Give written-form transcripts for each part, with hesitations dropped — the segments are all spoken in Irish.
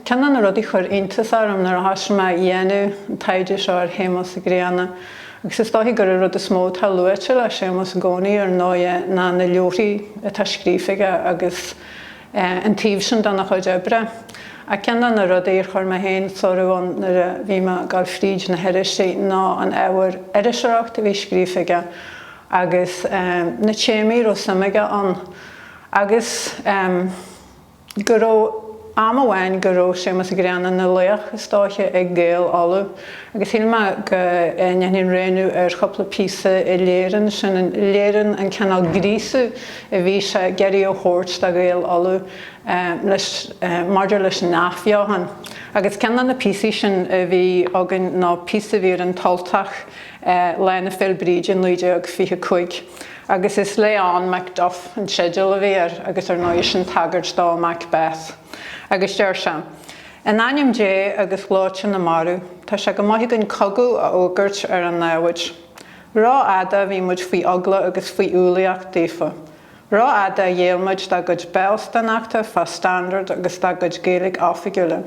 Ceanna rudí chur iontas arm nar a hasma dhéanú taidir seo ar Séamus Gréanna. Agus is dóthaí gur rud is mó tá luaite le Séamus gcónaí ar náide ná na leotaí atá scríofaige agus an taobh sin donna chuid ebre. A ceanna na rudaí ar chur héin sorúin nar a bhí me gal fríd na heiristeí ná an éhar iriseoireacht a bhí scríofaige agus na téimí ó samaige an. Agus go raibh am amháin go raibh Séamus Gréanna na luach is dóiche ag géal olú. Agus híl me go neann réanú ar chopla písa i léireann sin an léireann an ceanal gríosú a bhí sé geirí ó chóirt a géal olú leis maidir leis náfheáhan. Agus ceanna na písaí sin a bhí agan ná písa bhí an taltach le na Philbríd in 1925. Agus is Leon Macduff an schedule a bhí agus ar náis sin tagart dá Macbeth. Agus deir se. In aim dé agus gláite na marú, tá se go maithí gon cogu a ógurt ar an náhaid. Rá ada bhí muid faoi agla agus faoi úlaíocht défa. Rá ada dhéalmuid da gud Belstanachta fa standard agus da gud Gaelic áfigúla.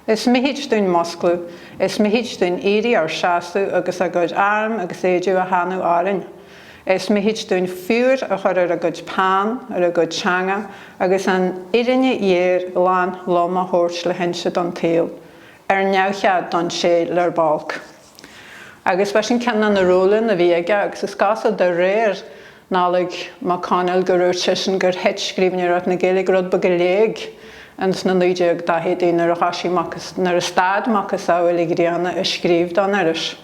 Is mihid dún Mosclú, is mihid dún éri ar seaú agus a gud arm agus éidir a hanú árin. Is mihid dún fiúr a chur ar a gud pán, ar a gud teanga, agus an irinne dhéir lán loma hóirt le hinse don tail, ar neamhchead don sé lear balc. Agus bheith sin ceanna na rólan a bhí aige, agus is gasa de réir nálaigh má cáil gur úr tisin gur het scríbne ar na Gaelic rud ba go léig, ans na 19 nar a hasí nar a stad machas áil i Gréanna a scríb don iris.